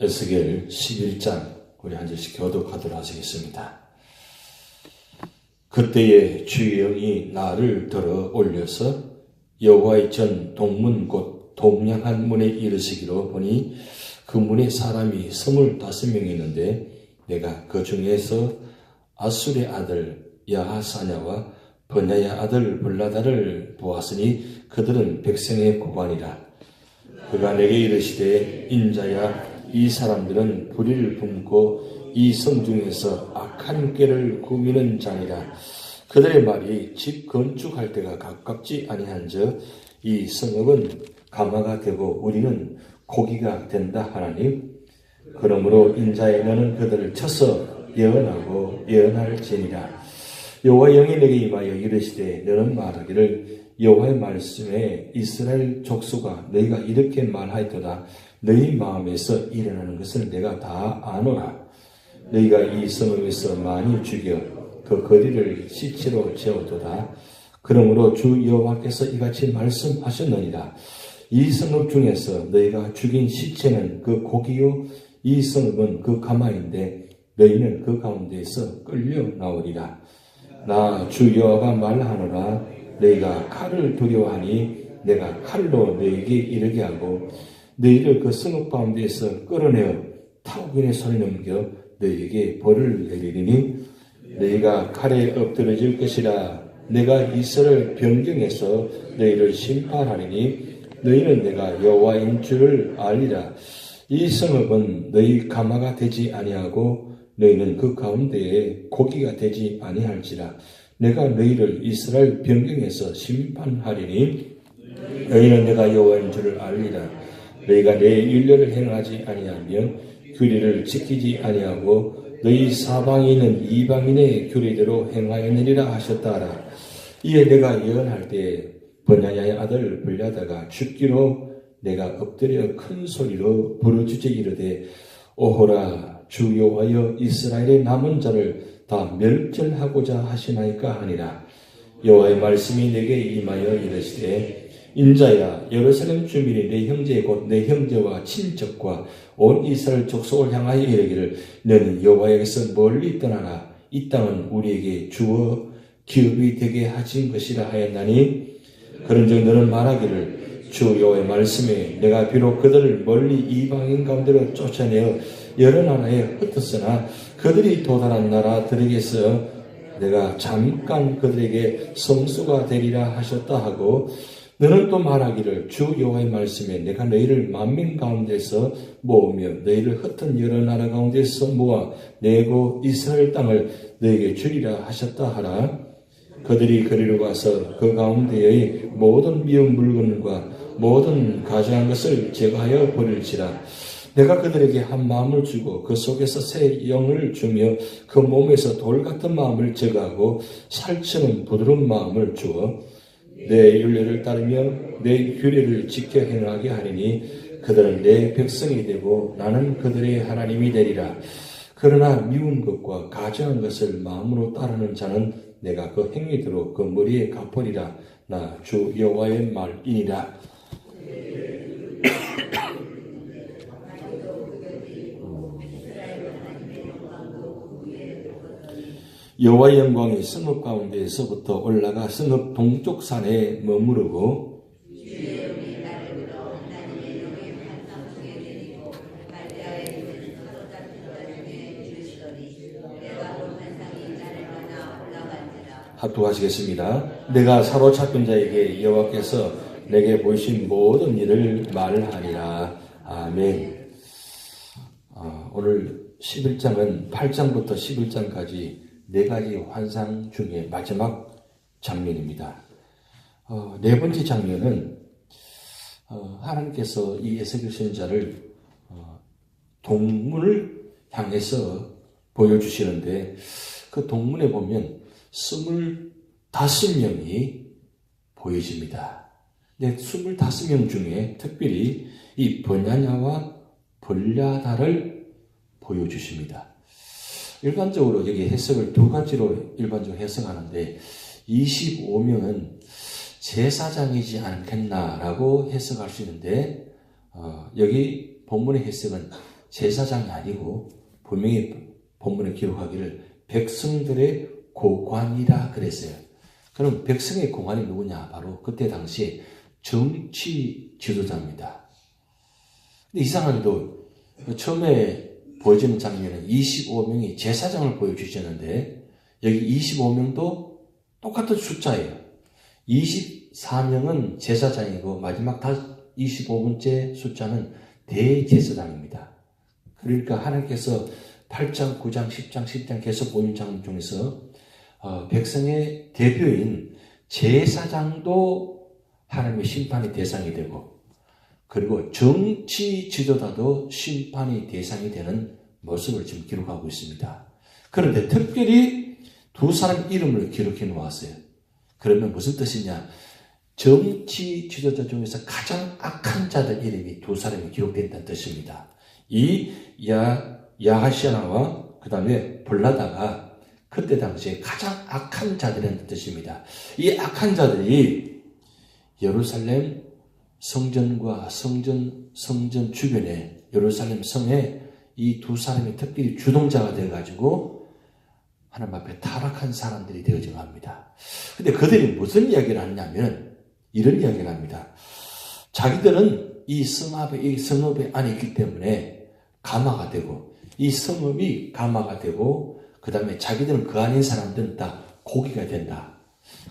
에스겔 11장 우리 한 절씩 교독하도록 하시겠습니다. 그때에 주의 영이 나를 들어 올려서 여호와의 전 동문 곧 동량한 문에 이르시기로 보니 그 문에 사람이 25명이 있는데 내가 그 중에서 아술의 아들 야하사냐와 버냐의 아들 블라다를 보았으니 그들은 백성의 고관이라. 그가 내게 이르시되 인자야 이 사람들은 불의를 품고 이 성 중에서 악한 꾀를 꾸미는 자니라. 그들의 말이 집 건축할 때가 가깝지 아니한즉 이 성읍은 가마가 되고 우리는 고기가 된다 하나니 그러므로 인자의 너는 그들을 쳐서 예언하고 예언할지니라. 여호와의 영이 내게 임하여 이르시되 너는 말하기를 여호와의 말씀에 이스라엘 족속아 너희가 이렇게 말하였도다. 너희 마음에서 일어나는 것을 내가 다 아노라. 너희가 이 성읍에서 많이 죽여 그 거리를 시체로 채우도다. 그러므로 주 여호와께서 이같이 말씀하셨느니라. 이 성읍 중에서 너희가 죽인 시체는 그 고기요 이 성읍은 그 가마인데 너희는 그 가운데에서 끌려 나오리라. 나 주 여호와가 말하노라. 너희가 칼을 두려워하니 내가 칼로 너희에게 이르게 하고 너희를 그 성읍 가운데에서 끌어내어 타국인의 손에 넘겨 너희에게 벌을 내리리니 너희가 칼에 엎드러질 것이라. 내가 이스라엘 변경해서 너희를 심판하리니 너희는 내가 여호와인 줄을 알리라. 이 성읍은 너희 가마가 되지 아니하고 너희는 그 가운데에 고기가 되지 아니할지라. 내가 너희를 이스라엘 변경해서 심판하리니 너희는 내가 여호와인 줄을 알리라. 너희가 내 율례를 행하지 아니하면 규례를 지키지 아니하고 너희 사방에 있는 이방인의 규례대로 행하였느니라 하셨다 하라. 이에 내가 예언할 때에 버냐야의 아들 블라다가 죽기로 내가 엎드려 큰 소리로 부르짖어 이르되 오호라 주 여호와여 이스라엘의 남은 자를 다 멸절하고자 하시나이까 하니라. 여호와의 말씀이 내게 임하여 이르시되 인자야 예루살렘 주민이 내 형제 곧 내 형제와 친척과 온 이스라엘 족속을 향하여 이르기를 너는 여호와에게서 멀리 떠나라. 이 땅은 우리에게 주어 기업이 되게 하신 것이라 하였나니 그런즉 너는 말하기를 주 여호와의 말씀에 내가 비록 그들을 멀리 이방인 가운데로 쫓아내어 여러 나라에 흩었으나 그들이 도달한 나라들에게서 내가 잠깐 그들에게 성수가 되리라 하셨다 하고 너는 또 말하기를 주 여호와의 말씀에 내가 너희를 만민 가운데서 모으며 너희를 흩은 여러 나라 가운데서 모아 내고 이스라엘 땅을 너희에게 주리라 하셨다 하라. 그들이 그리로 가서 그 가운데의 모든 미운 물건과 모든 가증한 것을 제거하여 버릴지라. 내가 그들에게 한 마음을 주고 그 속에서 새 영을 주며 그 몸에서 돌 같은 마음을 제거하고 살처럼 부드러운 마음을 주어 내 율례를 따르며 내 규례를 지켜 행하게 하리니 그들은 내 백성이 되고 나는 그들의 하나님이 되리라. 그러나 미운 것과 가증한 것을 마음으로 따르는 자는 내가 그 행위대로 그 머리에 갚으리라. 나 주 여호와의 말이니라. 여호와의 영광이 성읍 가운데에서부터 올라가 성읍 동쪽 산에 머무르고 합독하시겠습니다. 내가 사로잡힌 자에게 여호와께서 내게 보이신 모든 일을 말하리라. 아멘. 오늘 11장은 8장부터 11장까지 네 가지 환상 중에 마지막 장면입니다. 네 번째 장면은 하나님께서 이 에스겔 선지자를 동문을 향해서 보여주시는데 그 동문에 보면 25명이 보여집니다. 네, 25명 중에 특별히 이 버냐냐와 블라다를 보여주십니다. 일반적으로 여기 해석을 두 가지로 일반적으로 해석하는데 25명은 제사장이지 않겠나라고 해석할 수 있는데 여기 본문의 해석은 제사장이 아니고 분명히 본문에 기록하기를 백성들의 고관이라 그랬어요. 그럼 백성의 고관이 누구냐? 바로 그때 당시 정치 지도자입니다. 근데 이상하게도 처음에 보여지는 장면은 25명이 제사장을 보여주셨는데 여기 25명도 똑같은 숫자예요. 24명은 제사장이고 마지막 25번째 숫자는 대제사장입니다. 그러니까 하나님께서 8장, 9장, 10장, 10장 계속 보이는 장면 중에서 백성의 대표인 제사장도 하나님의 심판의 대상이 되고 그리고 정치 지도자도 심판의 대상이 되는 모습을 지금 기록하고 있습니다. 그런데 특별히 두 사람 이름을 기록해 놓았어요. 그러면 무슨 뜻이냐? 정치 지도자 중에서 가장 악한 자들 이름이 두 사람이 기록된다는 뜻입니다. 이 야하시아나와 그 다음에 블라다가 그때 당시에 가장 악한 자들이라는 뜻입니다. 이 악한 자들이 예루살렘 성전과 성전 주변에 예루살렘 성에 이 두 사람이 특별히 주동자가 되어가지고 하나님 앞에 타락한 사람들이 되어져 갑니다. 근데 그들이 무슨 이야기를 하냐면 이런 이야기를 합니다. 자기들은 이 성읍의 안에 있기 때문에 가마가 되고 이 성읍이 가마가 되고 그 다음에 자기들은 그 안에 있는 사람들은 다 고기가 된다.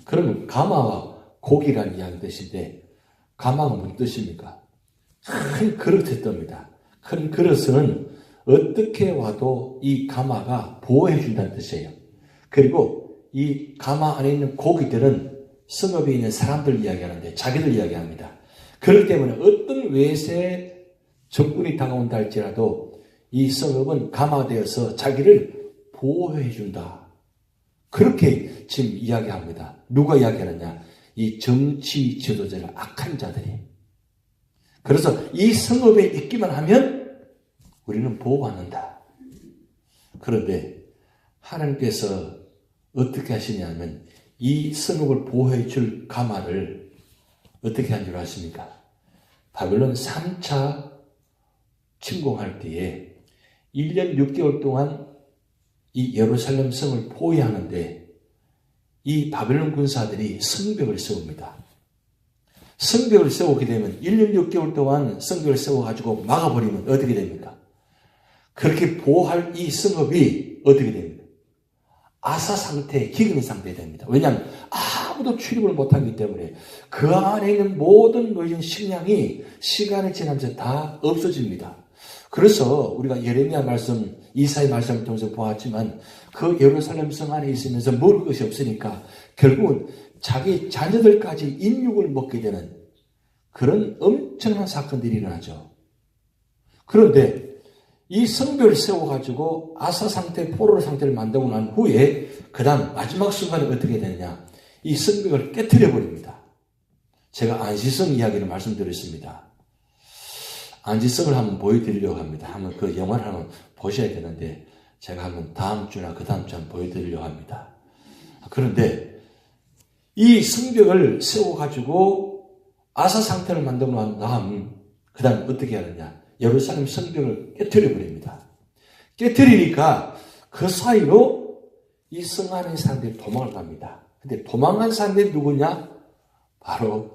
그러면 가마와 고기라는 이야기 뜻인데 가마가 무슨 뜻입니까? 큰 그릇에 뜹니다. 큰 그릇은 어떻게 와도 이 가마가 보호해 준다는 뜻이에요. 그리고 이 가마 안에 있는 고기들은 성읍에 있는 사람들 이야기하는데 자기들 이야기합니다. 그렇기 때문에 어떤 외세 적군이 다가온다 할지라도 이 성읍은 가마되어서 자기를 보호해 준다. 그렇게 지금 이야기합니다. 누가 이야기하느냐? 이 정치 지도자들 악한 자들이. 그래서 이 성읍에 있기만 하면 우리는 보호받는다. 그런데 하나님께서 어떻게 하시냐면 이 성읍을 보호해 줄 가마를 어떻게 한 줄 아십니까? 바벨론 3차 침공할 때에 1년 6개월 동안 이 예루살렘 성을 포위하는데 이 바벨론 군사들이 성벽을 세웁니다. 성벽을 세우게 되면 1년 6개월 동안 성벽을 세워가지고 막아버리면 어떻게 됩니까? 그렇게 보호할 이 성읍이 어떻게 됩니까? 아사 상태에 기근의 상태에 됩니다. 왜냐하면 아무도 출입을 못하기 때문에 그 안에 있는 모든 식량이 시간이 지나면서 다 없어집니다. 그래서 우리가 예레미야 말씀, 이사야 말씀을 통해서 보았지만 그 예루살렘 성 안에 있으면서 먹을 것이 없으니까 결국은 자기 자녀들까지 인육을 먹게 되는 그런 엄청난 사건들이 일어나죠. 그런데 이 성벽을 세워가지고 아사 상태, 포로 상태를 만들고 난 후에 그 다음 마지막 순간에 어떻게 되느냐? 이 성벽을 깨트려 버립니다. 제가 안시성 이야기를 말씀드렸습니다. 안지성을 한번 보여드리려고 합니다. 한번 그 영화를 한번 보셔야 되는데 제가 한번 다음 주나 그 다음 주에 한번 보여드리려고 합니다. 그런데 이 성벽을 세워가지고 아사 상태를 만들고 난 다음 그 다음 어떻게 하느냐? 예루살렘 성벽을 깨트려 버립니다. 깨트리니까 그 사이로 이 성 안에 사람들이 도망을 갑니다. 근데 도망간 사람들이 누구냐? 바로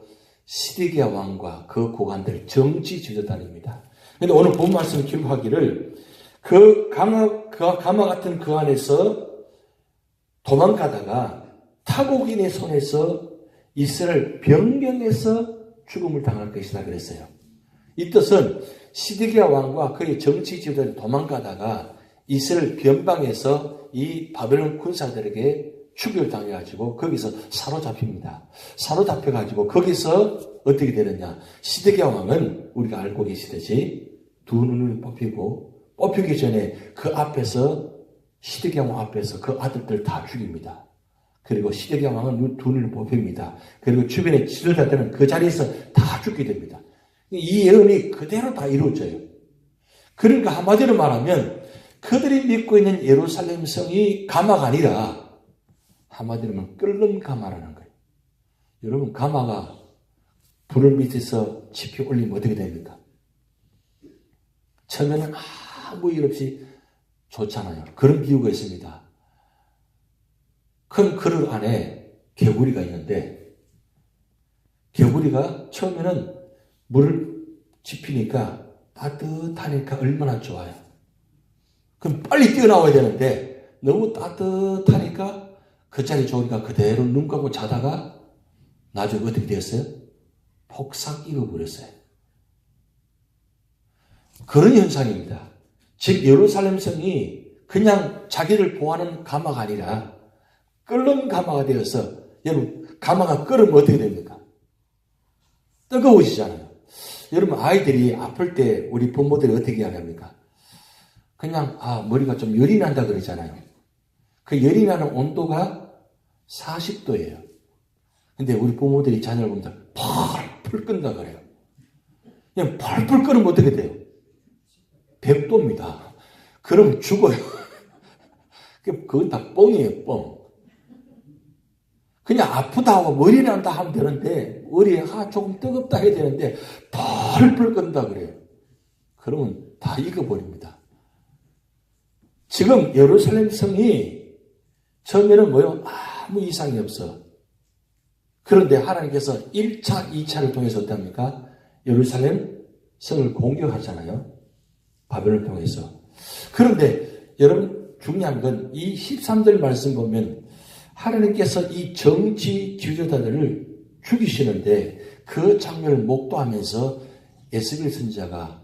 시드기야 왕과 그 고관들 정치 지도단입니다. 그런데 오늘 본 말씀 기록하기를 그 가마 같은 그 안에서 도망가다가 타국인의 손에서 이스라엘 변경해서 죽음을 당할 것이다 그랬어요. 이 뜻은 시드기야 왕과 그의 정치 지도단이 도망가다가 이스라엘 변방에서 이 바벨론 군사들에게 추격을 당해가지고 거기서 사로잡힙니다. 사로잡혀가지고 거기서 어떻게 되느냐. 시드기야 왕은 우리가 알고 계시듯이 두 눈을 뽑히기 전에 그 앞에서 시드기야 왕 앞에서 그 아들들 다 죽입니다. 그리고 시드기야 왕은 두 눈을 뽑힙니다. 그리고 주변의 지도자들은 그 자리에서 다 죽게 됩니다. 이 예언이 그대로 다 이루어져요. 그러니까 한마디로 말하면 그들이 믿고 있는 예루살렘 성이 가마가 아니라 한마디로 하면 끓는 가마라는 거예요. 여러분 가마가 불을 밑에서 지피 올리면 어떻게 됩니까? 처음에는 아무 일 없이 좋잖아요. 그런 비유가 있습니다. 큰 그릇 안에 개구리가 있는데 개구리가 처음에는 물을 지피니까 따뜻하니까 얼마나 좋아요. 그럼 빨리 뛰어나와야 되는데 너무 따뜻하니까 그 자리 좋으니까 그대로 눈 감고 자다가 나중에 어떻게 되었어요? 폭삭 익어버렸어요. 그런 현상입니다. 즉 예루살렘 성이 그냥 자기를 보호하는 가마가 아니라 끓는 가마가 되어서, 여러분 가마가 끓으면 어떻게 됩니까? 뜨거워지잖아요. 여러분 아이들이 아플 때 우리 부모들이 어떻게 합니까? 그냥 머리가 좀 열이 난다 그러잖아요. 그 열이 나는 온도가 40도예요. 근데 우리 부모들이 자녀를 보면 펄펄 끓는다 그래요. 그냥 펄펄 끓으면 어떻게 돼요? 100도입니다. 그럼 죽어요. 그건 다 뻥이에요, 뻥. 그냥 아프다 하고 머리 난다 하면 되는데, 머리에 조금 뜨겁다 해야 되는데, 펄펄 끓는다 그래요. 그러면 다 익어버립니다. 지금 예루살렘 성이 처음에는 아무 이상이 없어. 그런데 하나님께서 1차, 2차를 통해서 어떻습니까? 예루살렘 성을 공격하잖아요. 바벨을 통해서. 그런데 여러분 중요한 건 이 13절 말씀 보면 하나님께서 이 정치 지도자들을 죽이시는데 그 장면을 목도하면서 에스겔 선지자가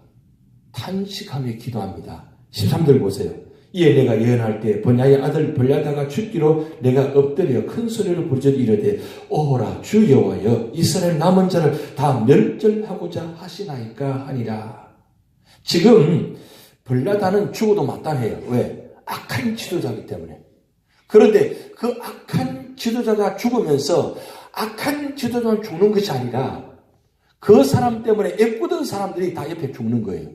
탄식하며 기도합니다. 13절 보세요. 이에 내가 예언할 때 번야의 아들 벌야다가 죽기로 내가 엎드려 큰 소리로 부르짖어 이르되 오호라 주 여호와여 이스라엘 남은 자를 다 멸절하고자 하시나이까 하니라. 지금 벌야다는 죽어도 마땅해요. 왜? 악한 지도자이기 때문에. 그런데 그 악한 지도자가 죽으면서 악한 지도자만 죽는 것이 아니라 그 사람 때문에 예쁘던 사람들이 다 옆에 죽는 거예요.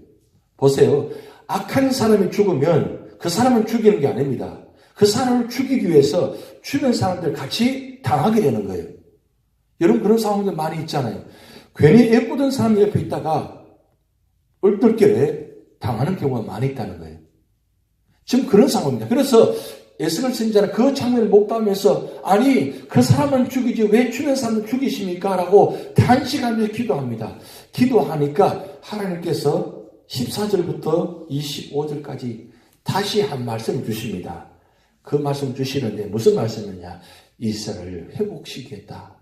보세요. 악한 사람이 죽으면 그 사람을 죽이는 게 아닙니다. 그 사람을 죽이기 위해서 주변 사람들 같이 당하게 되는 거예요. 여러분 그런 상황들 많이 있잖아요. 괜히 예쁘던 사람 옆에 있다가 얼떨결에 당하는 경우가 많이 있다는 거예요. 지금 그런 상황입니다. 그래서 에스겔 선지자는 그 장면을 목도하면서 아니 그 사람은 죽이지 왜 주변 사람을 죽이십니까? 라고 탄식하면서 기도합니다. 기도하니까 하나님께서 14절부터 25절까지 다시 한 말씀을 주십니다. 그 말씀 주시는데 무슨 말씀이냐? 이스라엘을 회복시키겠다.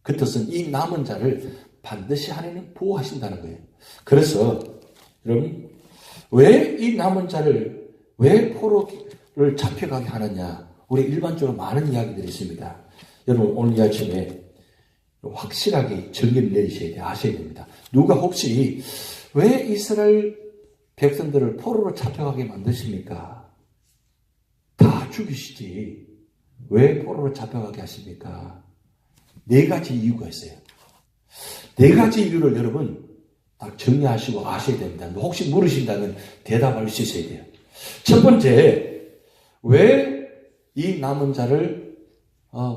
그 뜻은 이 남은 자를 반드시 하나님 보호하신다는 거예요. 그래서 여러분 왜 이 남은 자를 왜 포로를 잡혀가게 하느냐? 우리 일반적으로 많은 이야기들이 있습니다. 여러분 오늘 이 아침에 확실하게 정의를 내리셔야 돼요. 아셔야 됩니다. 누가 혹시 왜 이스라엘 백성들을 포로로 잡혀가게 만드십니까? 다 죽이시지. 왜 포로로 잡혀가게 하십니까? 4가지 이유가 있어요. 4가지 이유를 여러분 딱 정리하시고 아셔야 됩니다. 혹시 물으신다면 대답할 수 있어야 돼요. 첫 번째, 왜 이 남은 자를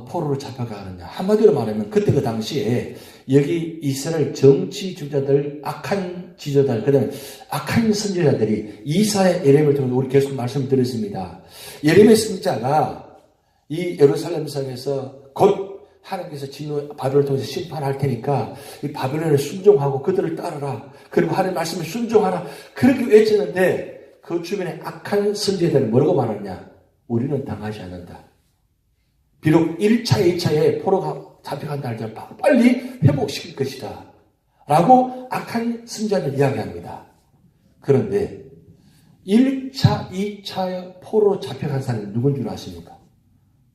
포로로 잡혀가느냐? 한마디로 말하면 그때 그 당시에 여기 이스라엘 정치 주자들, 악한 지도자들, 그 다음에 악한 선지자들이 이사야 예레미야를 통해서 우리 계속 말씀드렸습니다. 예레미야 선지자가 이 예루살렘 성에서 곧 하나님께서 진노 바벨을 통해서 심판할 테니까 이 바벨론에 순종하고 그들을 따르라. 그리고 하나님의 말씀에 순종하라. 그렇게 외치는데 그 주변에 악한 선지자들이 뭐라고 말하냐? 우리는 당하지 않는다. 비록 1차, 2차에 포로가 잡혀간다 할지라도 빨리 회복시킬 것이다. 라고 악한 선지자를 이야기합니다. 그런데 1차, 2차 포로 잡혀간 사람이 누군 줄 아십니까?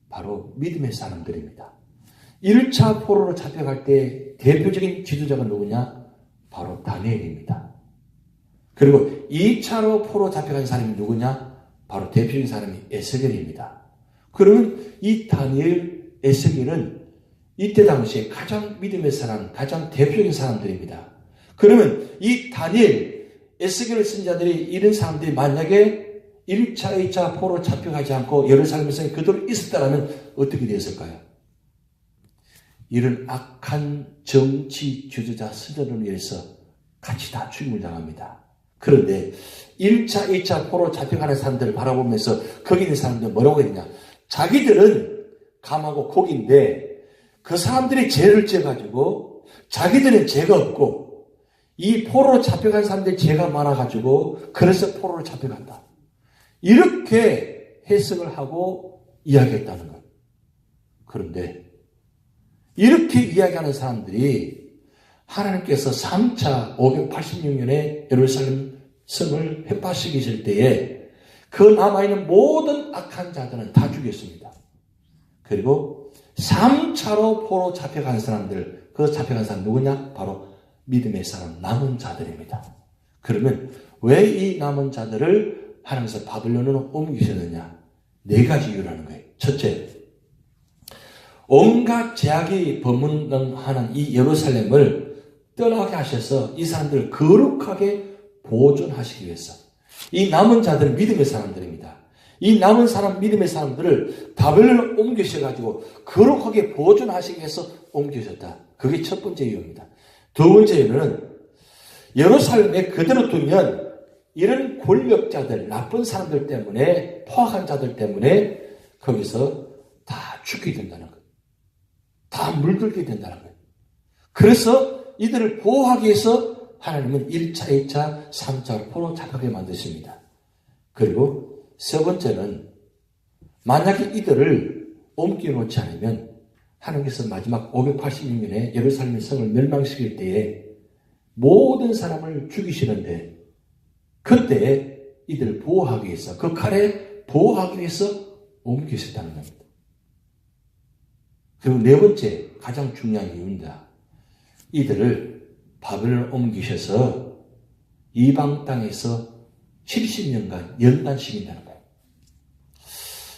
바로 믿음의 사람들입니다. 1차 포로로 잡혀갈 때 대표적인 지도자가 누구냐? 바로 다니엘입니다. 그리고 2차로 포로 잡혀간 사람이 누구냐? 바로 대표적인 사람이 에스겔입니다. 그러면 이 다니엘, 에스겔은 이때 당시에 가장 믿음의 사람, 가장 대표적인 사람들입니다. 그러면 이 다니엘, 에스겔 선지자들이 이런 사람들이 만약에 1차, 2차 포로 잡혀가지 않고 예루살렘에서 그대로 있었다면 어떻게 되었을까요? 이런 악한 정치 주도자 선전을 위해서 같이 다 죽임을 당합니다. 그런데 1차, 2차 포로 잡혀가는 사람들을 바라보면서 거기 있는 사람들 뭐라고 했냐? 자기들은 감하고 고기인데 그 사람들이 죄를 지어가지고 자기들은 죄가 없고 이 포로로 잡혀간 사람들이 죄가 많아가지고 그래서 포로로 잡혀간다. 이렇게 해석을 하고 이야기했다는 거예요. 그런데 이렇게 이야기하는 사람들이 하나님께서 3차 586년에 예루살렘 성을 회파시키실 때에 그 남아있는 모든 악한 자들은 다 죽였습니다. 그리고 3차로 포로 잡혀간 사람들, 그 잡혀간 사람 누구냐? 바로 믿음의 사람, 남은 자들입니다. 그러면 왜 이 남은 자들을 하나님께서 바벨론으로 옮기셨느냐? 4가지 이유라는 거예요. 첫째, 온갖 제약이 범문하는 이 예루살렘을 떠나게 하셔서 이 사람들을 거룩하게 보존하시기 위해서 이 남은 자들은 믿음의 사람들입니다. 이 남은 사람, 믿음의 사람들을 바벨론을 옮기셔가지고 거룩하게 보존하시기 위해서 옮기셨다. 그게 첫 번째 이유입니다. 두 번째 이유는 예루살렘에 그대로 두면 이런 권력자들, 나쁜 사람들 때문에, 포악한 자들 때문에 거기서 다 죽게 된다는 거예요. 다 물들게 된다는 거예요. 그래서 이들을 보호하기 위해서 하나님은 1차, 2차, 3차로 포로 잡혀가게 만드십니다. 그리고 세 번째는 만약에 이들을 옮겨놓지 않으면 하나님께서 마지막 586년에 예루살렘 성을 멸망시킬 때에 모든 사람을 죽이시는데 그때 이들을 보호하기 위해서 그 칼에 보호하기 위해서 옮기셨다는 겁니다. 그리고 네 번째 가장 중요한 이유입니다. 이들을 바벨론을 옮기셔서 이방 땅에서 70년간 연단시킨다는 거예요.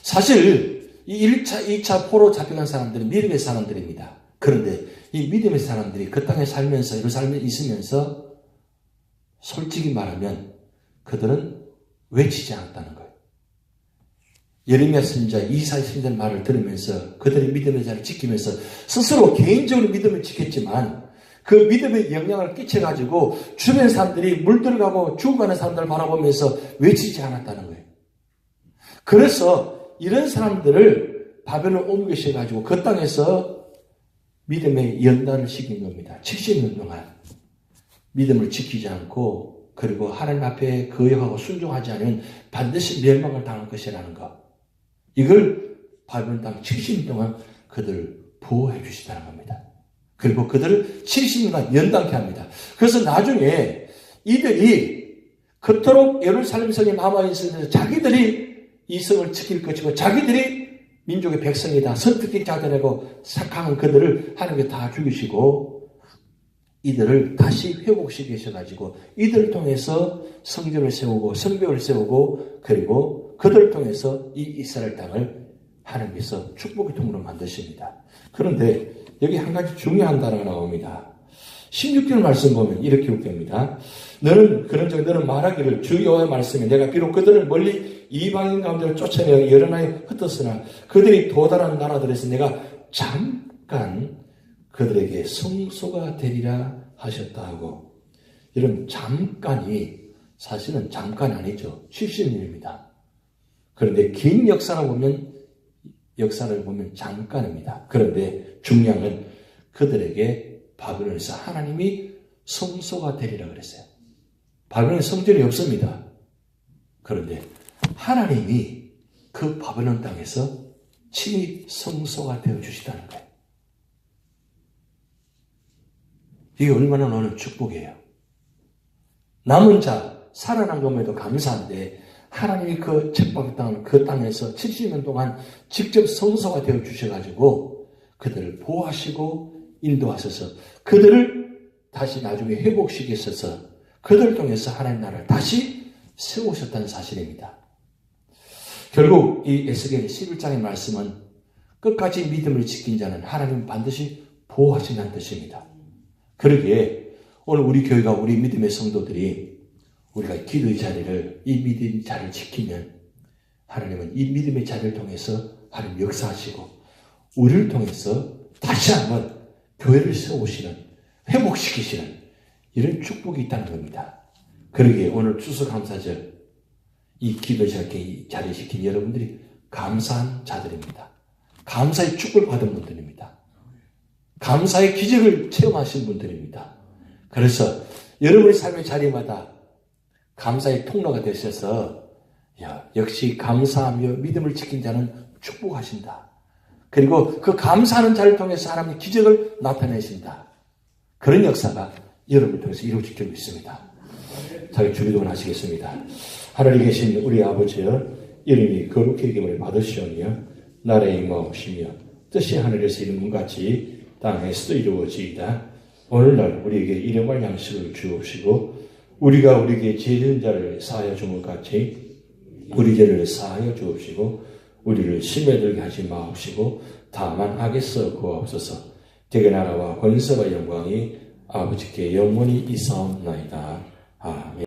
사실 이 1차, 2차 포로 잡혀간 사람들은 믿음의 사람들입니다. 그런데 이 믿음의 사람들이 그 땅에 살면서 예루살렘에 있으면서 솔직히 말하면 그들은 외치지 않았다는 거예요. 예레미야 선지자, 이사야 선지자의 말을 들으면서 그들의 믿음의 자를 지키면서 스스로 개인적으로 믿음을 지켰지만 그 믿음에 영향을 끼쳐가지고 주변 사람들이 물들어가고 죽어가는 사람들을 바라보면서 외치지 않았다는 거예요. 그래서 이런 사람들을 바벨론 옮기셔가지고 그 땅에서 믿음의 연단을 시킨 겁니다. 70년 동안 믿음을 지키지 않고 그리고 하나님 앞에 거역하고 순종하지 않으면 반드시 멸망을 당할 것이라는 것. 이걸 바벨론 땅 70년 동안 그들을 보호해 주시다는 겁니다. 그리고 그들을 70년간 연단케 합니다. 그래서 나중에 이들이 그토록 예루살렘 성에 남아있으면서 자기들이 이 성을 지킬 것이고 자기들이 민족의 백성이다. 선택된 자들이고 착한 그들을 하나님께 다 죽이시고 이들을 다시 회복시키셔가지고 이들을 통해서 성전을 세우고 성벽을 세우고 그리고 그들을 통해서 이 이스라엘 땅을 하나님께서 축복의 통으로 만드십니다. 그런데 여기 한 가지 중요한 단어가 나옵니다. 16절 말씀 보면 이렇게 읽습니다. 너는 말하기를 주 여호와의 말씀에 내가 비록 그들을 멀리 이방인 가운데로 쫓아내어 여러 나라에 흩었으나 그들이 도달한 나라들에서 내가 잠깐 그들에게 성소가 되리라 하셨다 하고 이런 잠깐이 사실은 잠깐 아니죠. 70년입니다. 그런데 긴 역사를 보면 잠깐입니다. 그런데 중요한 건 그들에게 바벨론에서 하나님이 성소가 되리라 그랬어요. 바벨론에 성전이 없습니다. 그런데 하나님이 그 바벨론 땅에서 친히 성소가 되어주시다는 거예요. 이게 얼마나 너는 축복이에요. 남은 자, 살아난 것에도 감사한데 하나님이 그 책박의 땅을 그 땅에서 70년 동안 직접 성소가 되어주셔가지고 그들을 보호하시고 인도하셔서 그들을 다시 나중에 회복시키셔서 그들을 통해서 하나님 나라를 다시 세우셨다는 사실입니다. 결국 이 에스겔 11장의 말씀은 끝까지 믿음을 지킨 자는 하나님 반드시 보호하신다는 뜻입니다. 그러기에 오늘 우리 교회가 우리 믿음의 성도들이 우리가 기도의 자리를 이 믿음의 자리를 지키면 하나님은 이 믿음의 자리를 통해서 하나님 역사하시고 우리를 통해서 다시 한번 교회를 세우시는 회복시키시는 이런 축복이 있다는 겁니다. 그러기에 오늘 추수감사절 이 기도 시작에 자리시킨 여러분들이 감사한 자들입니다. 감사의 축복을 받은 분들입니다. 감사의 기적을 체험하신 분들입니다. 그래서 여러분의 삶의 자리마다 감사의 통로가 되셔서 역시 감사하며 믿음을 지킨 자는 축복하신다. 그리고 그 감사하는 자를 통해서 하나님의 기적을 나타내신다. 그런 역사가 여러분을 통해서 이루어지고 있습니다. 자기 주기도문 하시겠습니다. 하늘에 계신 우리 아버지여, 이름이 거룩히 여김을 받으시오며 나라의 임하옵시며 뜻이 하늘에서 이루는 것 같이 땅에서도 이루어지이다. 오늘날 우리에게 일용할 양식을 주옵시고 우리가 우리에게 죄 지은 자를 사하여 준 것 같이 우리 죄를 사하여 주옵시고 우리를 심에 들게 하지 마옵시고 다만 악에서 구하옵소서. 대개 나라와 권세와 영광이 아버지께 영원히 있사옵나이다.